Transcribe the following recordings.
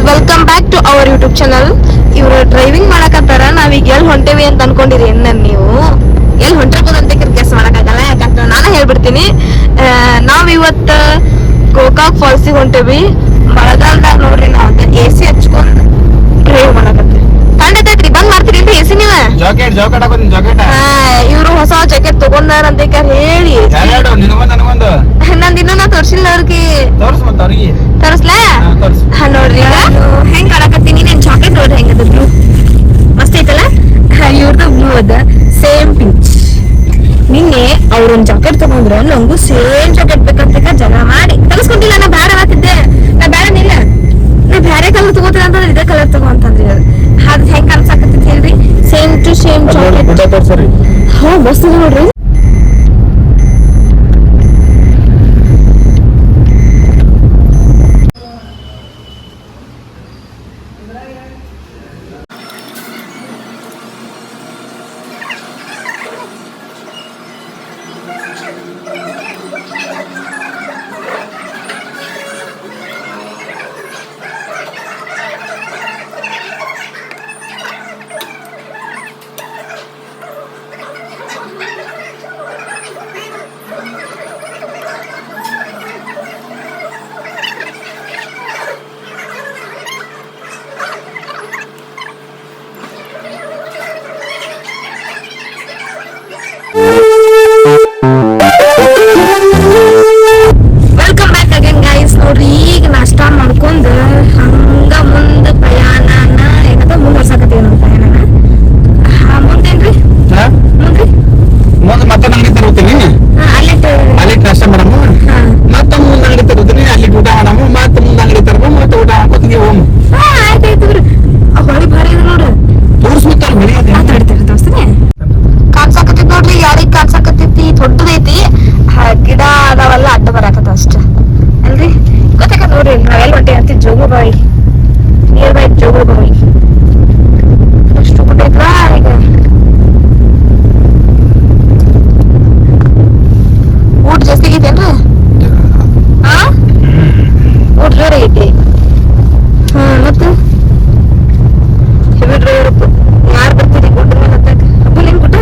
Welcome back to our YouTube channel. ಇವರು driving ಮಾಡಕತ್ತಾರ. ನಾವೀಗ ಎಲ್ಲಿ ಹೊಂಟೇವಿ ಅಂತ ಅನ್ಕೊಂಡಿರಿ ಏನ ನೀವು? ಎಲ್ಲಿ ಹೊಂಟಿರ್ಬೋದಂತ ಗೆಸ್ ಮಾಡಕ್ಕಾಗಲ್ಲ, ಯಾಕಂದ್ರೆ ನಾನೇ ಹೇಳ್ಬಿಡ್ತೀನಿ. ನಾವಿವತ್ತು ಗೋಕಾಕ್ ಫಾಲ್ಸಿಗೆ ಹೊಂಟೇವಿ. ಮಳೆಗಾಲದಾಗ ನೋಡ್ರಿ ನಾವು AC ಹಚ್ಕೊಂಡು ಡ್ರೈವ್ ಮಾಡಕತ್ತೀವಿ. ತಂಡೈತ್ರಿ ಬಂದ್ ಮಾಡ್ತೀರಿ AC ನೀವ? ಇವ್ರು ಹೊಸ ಜಾಕೆಟ್ ತಗೊಂಡಾರಂತ ಹೇಳಿ ನಂದಿನ್ನ ನಾ ತೋರ್ಸಿಲ್ಲ ಅವ್ರಿಗೆ. ತೋರ್ಸ್ಲಾ? ನೋಡ್ರಿ ಹೆಂಗ್ ಕಾಣಕತ್ತೀನಿ. ನೀನ್ ಚಾಕ್ಲೇಟ್ ನೋಡ್ರಿ ಹೆಂಗದ ಬ್ಲೂ ಮಸ್ತ್ ಐತಲ್ಲ. ಇವ್ರದ್ದು ಬ್ಲೂ ಅದ ಸೇಮ್ ಪಿಂಚ್. ನಿನ್ನೆ ಅವ್ರೊಂದ್ ಜಾಕೆಟ್ ತಗೊಂಡ್ರ ನಂಗೂ ಸೇಮ್ ಜಾಕೆಟ್ ಬೇಕಂತ ಜಗಳ ಮಾಡಿ ತಗಸ್ಕೊಂತಿಲ್ಲ. ನಾ ಬ್ಯಾಡ ಹಾಕಿದ್ದೆ. ನಾ ಬ್ಯಾಡನಿಲ್ಲ, ನಾ ಬ್ಯಾರೆ ಕಲರ್ ತಗೋತೀನಿ ಅಂತಂದ್ರೆ ಇದೇ ಕಲರ್ ತಗೋ ಅಂತಂದ್ರಿ. ಅದ್ ಹೆಂಗ್ ಅನ್ಸಾಕತ್ತೈತಿ ಹೇಳ್ರಿ? Same to same jacket. ಹಾ ಮಸ್ತ್ ಅದ ನೋಡ್ರಿ. Welcome back again guys. ನೋಡ್ರಿ ಈಗ ನಾಷ್ಟಾ ಮಾಡ್ಕೊಂಡು ಹಂಗ ಮುಂದ ಪ್ರಯಾಣನ ಏನದ ಮುಂದುವರ್ಸಾಕತ್ತೀವಿ ನಮ್ಮ ಪ್ರಯಾಣನ. ಮುಂದೇನ್ರಿ ಮುಂದೆ ಮತ್ತೆ ಅಂಗಡಿ ತರುತ್ತೀನಿ, ಅಲ್ಲಿ ನಾಷ್ಟ ಮಾಡಮ್ಮ. ಮತ್ತೆ ಮುಂದೆ ಅಂಗಡಿ ತರುತ್ತೀನಿ, ಅಲ್ಲಿ ಊಟ ಮಾಡಮ್ಮ. ಮತ್ತೆ ಮುಂದೆ ಅಂಗಡಿ ತರಮ್ಮ, ಮತ್ತೆ ಊಟ ಹಾಕೋತೀನಿ ಹೋಮ್. ಆಯ್ತಾಯ್ತು ಹೊಳಿ ಭಾರಿ ಇದೆ ನೋಡ್ರಿ. ತೋರಿಸ್ಬಿಡ್ತಾರ ಮನಿ ತೋರಿಸ್ತೀನಿ. ಕಾಣ್ಸಾಕತ್ತೈತಿ ನೋಡ್ರಿ, ಯಾರಿಗ್ ಕಾಣ್ಸಾಕತ್ತೈತಿ? ದೊಡ್ಡದೈತಿ. ಗಿಡ ಅದಾವಲ್ಲ ಅಡ್ಡ ಬರಾಕತ್ತ ಅಷ್ಟ ಅಲ್ರಿ. ಗೊತ್ತಾಕ ನೋಡ್ರಿ ನಾವೆಲ್ಲ ಹೊಂಟೆ ಅಂತ ಜೋಗುಬಾವಿ, ನಿಯರ್ ಬೈ ಜೋಗುಬಾವಿ. ಎಷ್ಟು ಬಿಟ್ಟೈತ್ಲಾ ಈಗ. ಊಟ ಜಾಸ್ತಿ ಆಗೈತೇನ್ರಿ? ಊಟ ಜೋರ ಐತಿ. ಮತ್ತೆ ಹೆವಿ ಡ್ರೈವರ್ ಯಾರು ಬರ್ತೀರಿ ಗುಡ್ಡ ಮೇಲೆ ಹತ್ತಾಕ? ಹಬ್ಬಲ್ ಏನ್ ಗುಡ್ಡ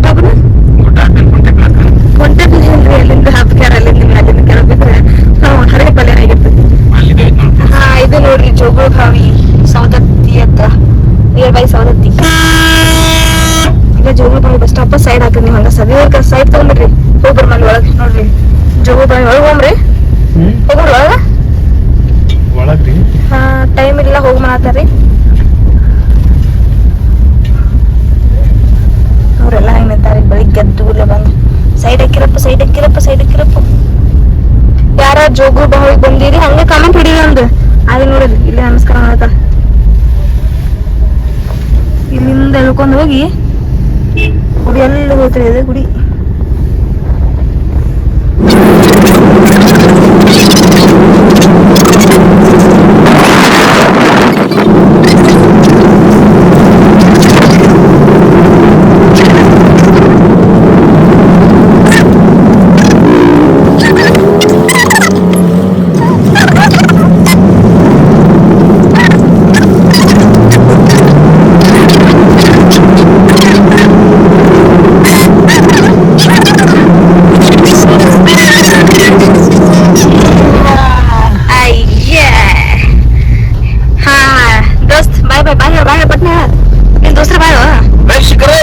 ಹಬ್ಬನ ಹೊಂಟೇನ್ರಿ ಅಲ್ಲಿಂದ ಹಬ್ಕ್ಯಾರ, ಅಲ್ಲಿಂದ ಅಲ್ಲಿಂದ ಕೆಳಗೆ ಬಿದ್ರೆ ಹರೇ ಪಲ್ಯ ಆಗಿರ್ತದೆ. ಇದು ನೋಡ್ರಿ ಜೋಗುಬಾವಿ ಸೌದತ್ತಿ ಹತ್ರ, ನಿಯರ್ ಬೈ ಸೌದತ್ತಿ. ಈಗ ಜೋಗುಬಾವಿ ಬಸ್ ಸ್ಟಾಪ್ ಸೈಡ್ ಹಾಕಿದ್ ನೀವು ಹಂಗ ಸದ್ಯ ಸೈಡ್ ತಗೊಂಡ್ರಿ ಹೋಗ್ಬರ್ ಮನೆ ಒಳಗೆ. ನೋಡ್ರಿ ಜೋಗುಬಾವಿ ಒಳಗೆ ಹೋಗ್ರಿ, ಹೋಗ್ರಿ ಒಳಗ್ರಿ. ಟೈಮ್ ಇಲ್ಲ ಹೋಗ್ ಮಾಡತ್ತಾರಿ ಅವ್ರೆಲ್ಲ. ಹೆಂಗ್ ನಿಂತಾರ ಬೆಳಿಗ್ಗೆ ಎದ್ದುಲ್ಲ ಬಂದು ಸೈಡ್ ಹಾಕಿರಪ್ಪ. ಯಾರ ಜೋಗುಬಾವಿಗೆ ಬಂದಿರಿ ಹಂಗ ಕಮೆಂಟ್ ಹಿಡಿರಿ ಅಂದ್ ಅಲ್ಲಿ ನೋಡಿದ್ರಿ. ಇಲ್ಲೇ ನಮಸ್ಕಾರ ಮಾಡತ್ತಾರ. ಇಲ್ಲಿಂದ ಎಳ್ಕೊಂಡ್ ಹೋಗಿ ಗುಡಿ ಎಲ್ಲಿ ಹೋಗ್ತೀರಿ? ಇದೆ ಗುಡಿ.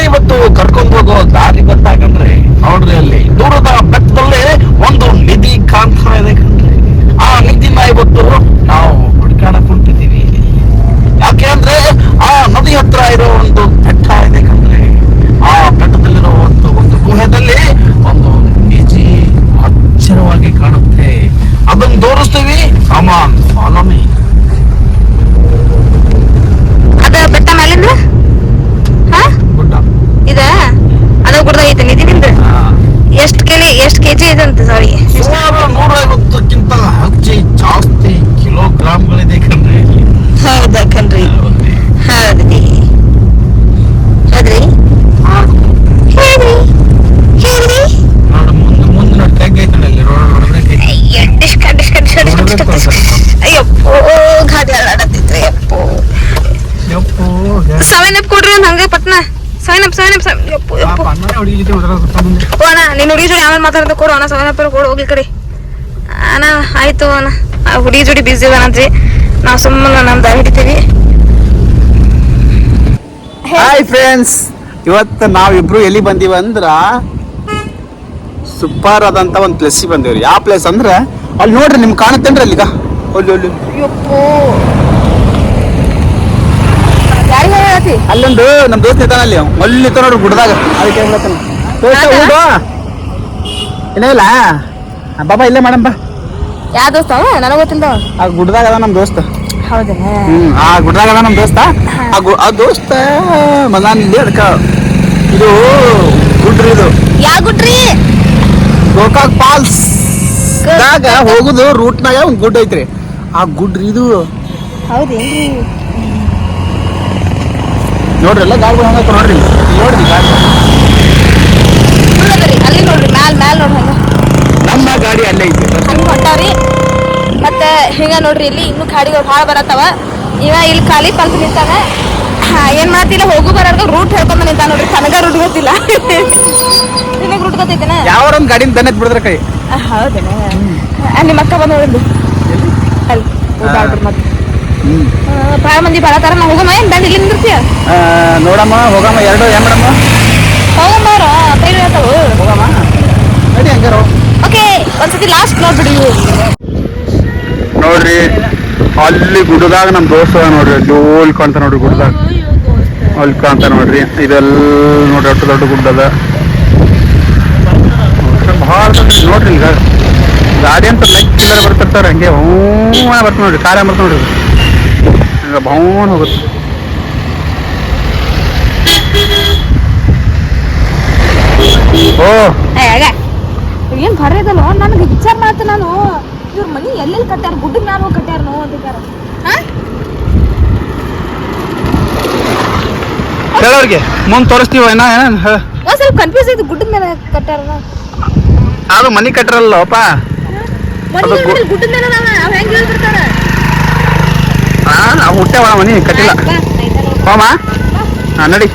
ಇವತ್ತು ಕರ್ಕೊಂಡು ಹೋಗೋ ದಾರಿ ಗೊತ್ತಾಗಂದ್ರೆ ನೋಡ್ರಿ, ಅಲ್ಲಿ ದೂರದ ಬೆಟ್ಟದಲ್ಲೇ ಒಂದು ನಿಧಿ ಕಾಣ್ತಾ ಇದೆ ಕಣ್ರಿ. ಆ ನಿಧಿನ ಇವತ್ತು ನಾವು ಹುಡುಕಾಡಕ್ ಹೊಂಟಿದೀವಿ. ಯಾಕೆ ಅಂದ್ರೆ ಆ ನದಿ ಹತ್ರ ಇರೋ ಒಂದು ಬೆಟ್ಟ ಇದೆ ಕಣ್ರಿ. ಆ ಬೆಟ್ಟದಲ್ಲಿರೋ ಒಂದು ಗುಹೆದಲ್ಲಿ ಒಂದು ನಿಧಿ ಅಚ್ಚರವಾಗಿ ಕಾಣುತ್ತೆ. ಅದನ್ನ ತೋರಿಸ್ತೀವಿ. ಸಾಮಾನ್ ಫಾಲೋ ಮೀ. ಅದ ಬೆಟ್ಟ ಮೇಲಿಂದ ಇದ ಅದ ಗುಡ್ಡ ಐತೆ ನಿಧಿನಿಂದ. ಎಷ್ಟು ಕೆಜಿ ಇದೆ ಅಂತ? ಸಾರಿ, ಸುಮಾರು 150ಕ್ಕಿಂತ ಜಾಸ್ತಿ ಓ ಅಣ್ಣ ನಿನ್ನ ಹುಡುಗಿ ಜೋಡಿ ಆಮೇಲೆ ಮಾತಾಡ್ತಾ ಕೊಡು ಅಣ್ಣ 7 ಅಪ್ ಕೊಡು ಹೋಗ್ಲಿ ಕಡೆ ಅಣ್ಣ ಆಯ್ತು ಅಣ್ಣ ಹುಡುಗಿ ಜೋಡಿ ಬಿಸಿ ಅದಾನಂತ್ರಿ ನಾವು ಸುಮ್ಮನೆ ನಮ್ದು ಹಿಡಿತೀವಿ. ಹಾಯ್ ಫ್ರೆಂಡ್ಸ್, ಇವತ್ತು ನಾವಿಬ್ರು ಎಲ್ಲಿ ಬಂದೀವಿ ಅಂದ್ರ ಸೂಪರ್ ಆದಂತ ಒಂದು ಪ್ಲೇಸಿಗೆ ಬಂದೇವ್ರಿ. ಯಾವ ಪ್ಲೇಸ್ ಅಂದ್ರೆ ಅಲ್ಲಿ ನೋಡ್ರಿ ನಿಮ್ಗೆ ಕಾಣುತ್ತೇನ್ರಿ ಅಲ್ಲಿಗ ಅಲ್ಲಿ ಅಲ್ಲೊಂದು ನಮ್ ದೋಸ್ತ ಇರ್ತಾನ ಅಲ್ಲಿ ಅಲ್ಲಿ ಇರ್ತಾನ ನೋಡ್ರಿ ಗುಡ್ದಾಗ. ಅದಕ್ಕೆ ಹೇಳ್ತಾನ ಊಟ ಏನಿಲ್ಲ ಬಾಬಾ ಇಲ್ಲೇ ಮಾಡಂಬ. ಯಾವ ದೋಸ್ತ ನನಗೆ ಗೊತ್ತಿಲ್ಲ. ಆ ಗುಡ್ದಾಗ ಅದ ನಮ್ ದೋಸ್ತ. ಹೌದಾ? ಆ ಗುಡ್ದಾಗ ಅದ ನಮ್ ದೋಸ್ತ. ಆ ದೋಸ್ತ ಮನಾನ್ ಇಲ್ಲಿ ಅದಕ್ಕ ಇದು ಗುಡ್ರಿ. ಇದು ಯಾವ ಗುಡ್ರಿ? ಗೋಕಾಕ್ ಫಾಲ್ಸ್ ದಾಗ ಹೋಗುದು ರೂಟ್ನಾಗ ಒಂದ್ ಗುಡ್ ಐತ್ರಿ. ಆ ಗುಡ್ರಿ ಇದು. ಹೌದೇನ್ರಿ? ನೋಡ್ರಿ ಎಲ್ಲ ಗಾಡಿಗಳು ಹಂಗ ನೋಡ್ರಿ ನೋಡ್ರಿ ಗಾಡಿ ಅಲ್ಲಿ ನೋಡ್ರಿ ಮ್ಯಾಲ್ ನೋಡ್ರಿ ಹಂಗ ನಮ್ಮ ಗಾಡಿ ಅಲ್ಲೇ ಐತಿ ಹಂಗ ಹೊಂಟಾವ್ರಿ. ಮತ್ತೆ ಹಿಂಗ ನೋಡ್ರಿ ಇಲ್ಲಿ ಇನ್ನೂ ಗಾಡಿಗಳು ಭಾಳ ಬರತ್ತವ. ಇವ ಇಲ್ಲಿ ಖಾಲಿ ಪಂತ ನಿಂತಾನ. ಏನ್ ಮಾಡ್ತಿಲ್ಲ ಹೋಗು ಬರೋರ್ಗ ರೂಟ್ ಹೇಳ್ಕೊಂಡ್ ನಿಂತ ನೋಡ್ರಿ. ತನಗ ರೂಟ್ ಗೊತ್ತಿಲ್ಲ. ನಿನಗ್ ರೂಟ್ ಗೊತ್ತೈತೇನ? ಯಾವ ಒಂದ್ ಗಾಡಿನ ದನ ಬಿಡಿದ್ರ ಕೈ. ಹೌದೇನ? ನಿಮ್ಮ ಅಕ್ಕ ಬಂದ್ ನೋಡಿದ್ದು ಅಲ್ಲಿ ಓಡಾಡ್ರಿ. ಮತ್ತೆ ಭಾಳ ಮಂದಿ ಬರತಾರ. ನಾ ಹೋಗಮ್ಮ ಏನ್ ಬಂದ್ ಇಲ್ಲಿ ನಿಂದಿರ್ತೀಯ? ನೋಡಮ್ಮ ಹೋಗಮ್ಮ. ಎರಡು ಏನ್ ಮಾಡಮ್ಮ? ಹೋಗಮ್ಮ ಅವ್ರ ಕೈ ಹೇಳ್ತಾವು. ಹೋಗಮ್ಮ ನಡಿ ಹಂಗಾರ. ಓಕೆ ಒಂದ್ಸತಿ ಲಾಸ್ಟ್ ನೋಡ್ಬಿಡಿ. ನೋಡ್ರಿ ಅಲ್ಲಿ ಗುಡ್ಡದಾಗ ನಮ್ ದೋಸ್ತ ನೋಡ್ರಿ ಅಲ್ಲಿ ಕಾಣ್ತ ನೋಡ್ರಿ ಗುಡ್ಡದಾಗ ಅಲ್ಲಿ ಕಾಣ್ತ ನೋಡ್ರಿ. ಇದೆಲ್ಲ ನೋಡ್ರಿ ಅಷ್ಟು ದೊಡ್ಡ ಗುಡ್ಡದ ಭಾಳ ನೋಡ್ರಿ. ಈಗ ಗಾಡಿ ಅಂತ ಲೆಕ್ಕಿಲ್ಲರ ಬರ್ತಿರ್ತಾರ ಹಂಗೆ ಹೂವ ಬರ್ತ ನೋಡ್ರಿ. ಕಾರ್ಯ ಬರ್ತ ನೋಡ್ರಿ ಹಂಗ ಭವನ್ ಹೋಗುತ್ತೆ. ಓ ಏನ್ ಭರ ಇದಲ್ಲ ನನಗೆ ವಿಚಾರ ಮಾಡ್ತೆ ನಾನು. ಇವ್ರ ಮನಿ ಎಲ್ಲೆಲ್ಲಿ ಕಟ್ಟಾರ? ಗುಡ್ಡದ ಮ್ಯಾಲ ಹೋಗಿ ಕಟ್ಟಾರ ನೋ ಅಂತಾರ. ಹೇಳೋರ್ಗೆ ಮುಂದೆ ತೋರಿಸ್ತೀವ ಏನ ಒಂದ್ ಸ್ವಲ್ಪ ಕನ್ಫ್ಯೂಸ್ ಐತಿ. ಗುಡ್ಡದ ಮೇಲೆ ಕಟ್ಟಾರ ಅದು ಮನಿ ಕಟ್ಟರಲ್ಲಪ್ಪ. ಗುಡ್ಡದ ಮೇಲೆ ಅವ್ ಹೆಂಗ್ ಹೇಳ್ಬಿಡ್ತಾರ? ನಾವು ಹುಟ್ಟೆವ ಮನಿ ಕಟ್ಟಿಲ್ಲ. ಹೋಮ ಹಾ ನಡಿ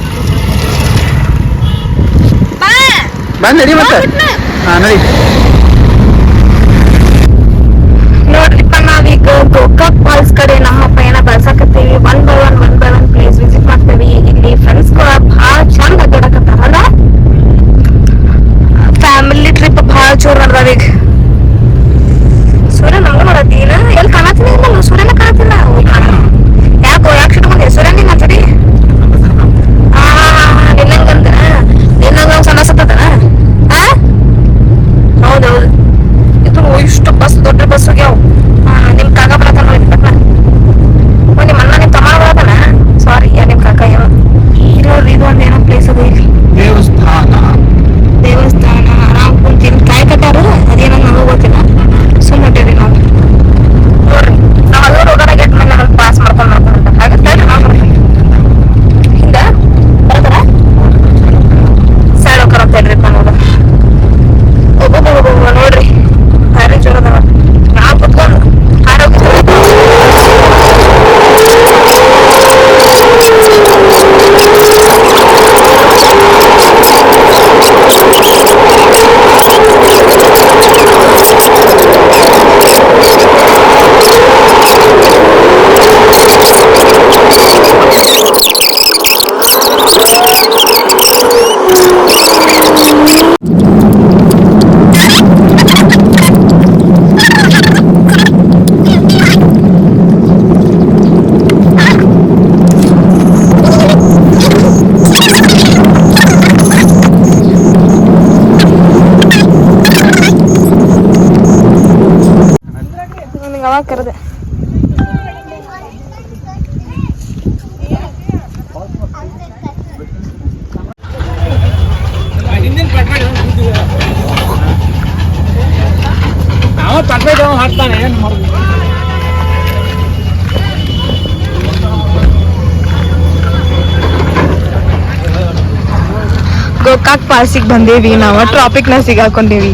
ಬಂದ್ ನಡಿ ಮತ್ತೆ. ಹಾ ನಡಿ. ನೋಡ್ರಿಪ್ಪ ನಾವೀಗ ಗೋಕಾಕ್ ಫಾಲ್ಸ್ ಕಡೆ ನಮ್ಮ ಪಯಣ ಬಳಸಾಕತ್ತೀವಿ. One by one place visit ಮಾಡ್ತೇವಿ. ಇಲ್ಲಿ ಫ್ರೆಂಡ್ಸ್ ಕೂಡ ಭಾಳ ಚಂದ ಅಡ್ಡಾಡಕತ್ತಾರಲ್ಲ. ಫ್ಯಾಮಿಲಿ ಟ್ರಿಪ್ ಭಾಳ ಜೋರ್ ನಡ್ದಾವ ಈಗ. ಸೂರ್ಯ ನಮ್ಗ ನೋಡತ್ತೀನ ಎಲ್ಲಿ ಕಾಣತೀನಿ ಇಲ್ಲ. ಸೂರ್ಯನ ಕಾಣತಿಲ್ಲ. ಯಾಕೋ ಯಾಕೆ ಸಿಟ್ಕೊಂಡೆ ಸೂರ್ಯ ನಿನ್ನ ಸರಿ? ನಿನ್ನಂಗಂದ ನಿನ್ನಂಗ ಸಣ್ಣಸತ್ತದನ? ಹೌದೌದು. ಇದು ಇಷ್ಟು ಬಸ್ ದೊಡ್ಡ ಬಸ್ ಹೋಗ್ಯಾವ. ನಿಮ್ ಕಾಕ ಬರತಾನ ನೋಡಿ. ನಿಮ್ಮ ಅಣ್ಣ ನಿಮ್ ತಮ್ಮ ಬರತಾನ. ಸಾರಿ ನಿಮ್ ಕಾಕ ಯಾವ ನೋಡ್ರಿ. ಇದು ಒಂದ್ ಏನೋ ಪ್ಲೇಸ್ ಅದ ಇಲ್ಲಿ. ದೇವಸ್ಥಾನ ಆರಾಮ್ ಕುಂತೀನಿ. ಕಾಯಿ ಕಟ್ಟಾರು ಅದೇನೋ ನನಗೂ ಗೊತ್ತಿಲ್ಲ. ಸುಮ್ಮನೆ ನಾವು ನೋಡ್ರಿ ನಾವ್ ಅಲ್ಲೂರು ಹೋಗೋಣ. ಗೆಟ್ ಮೇಲೆ ನಮಗೆ ಪಾಸ್ ಮಾಡ್ಕೊಂಡು ಆಗುತ್ತೆ. ನಾವು ಹಿಂಗ ಬರತಾರ ಸೈಡ್ ಹೋಗ್ತಾರ ಹೇಳ್ರಿಪ್ಪ. ನೋಡ ಒಬ್ಬೊಬ್ಬ ನೋಡ್ರಿ ಭಾರಿ ಜೋರ ಅದಾವ. ನಾವು ಕುತ್ಕೊಂಡು ಅವಾಗ ಕರೆದೆ. ಗೋಕಾಕ್ ಪಾಲ್ಸಿಗೆ ಬಂದೇವಿ ನಾವು. ಟ್ರಾಫಿಕ್ ನ ಸಿಗಾಕೊಂಡೇವಿ.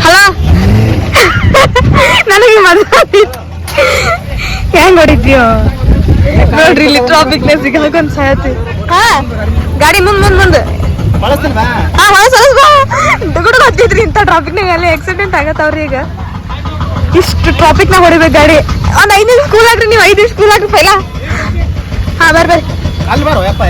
ಹಲೋ ನನಗೆ ಮದುವೆ ಹೆಂಗ್ ಹೊಡಿತೀಯೋ? ನೋಡ್ರಿ ಇಲ್ಲಿ ಟ್ರಾಫಿಕ್ ನೇ ಸಿಗಾಕೊಂಡ್ ಸಾಯತಿ. ಹಾ ಗಾಡಿ ಮುಂದ್ ಬಳಸ್ತೀನಿ ಬಾ. ಹಾ ಗುಡುಗ ಹತ್ತಿದ್ರಿ ಇಂಥ ಟ್ರಾಫಿಕ್ ನಾಗ ಅಲ್ಲಿ ಆಕ್ಸಿಡೆಂಟ್ ಆಗತ್ತವ್ರಿ. ಈಗ ಇಷ್ಟು ಟ್ರಾಫಿಕ್ ನಾಗ ಹೊಡಿಬೇಕು ಗಾಡಿ. ಒಂದ್ 5 ನಿಮಿಷ ಸ್ಕೂಲ್ ಆಗ್ರಿ, ನೀವು 5 ನಿಮಿಷ ಸ್ಕೂಲ್ ಆಗ್ರಿ ಪೈಲ. ಹಾ ಬರ್ರಿ ಅಲ್ಲಿ ಬರೋ ಯಪ್ಪ.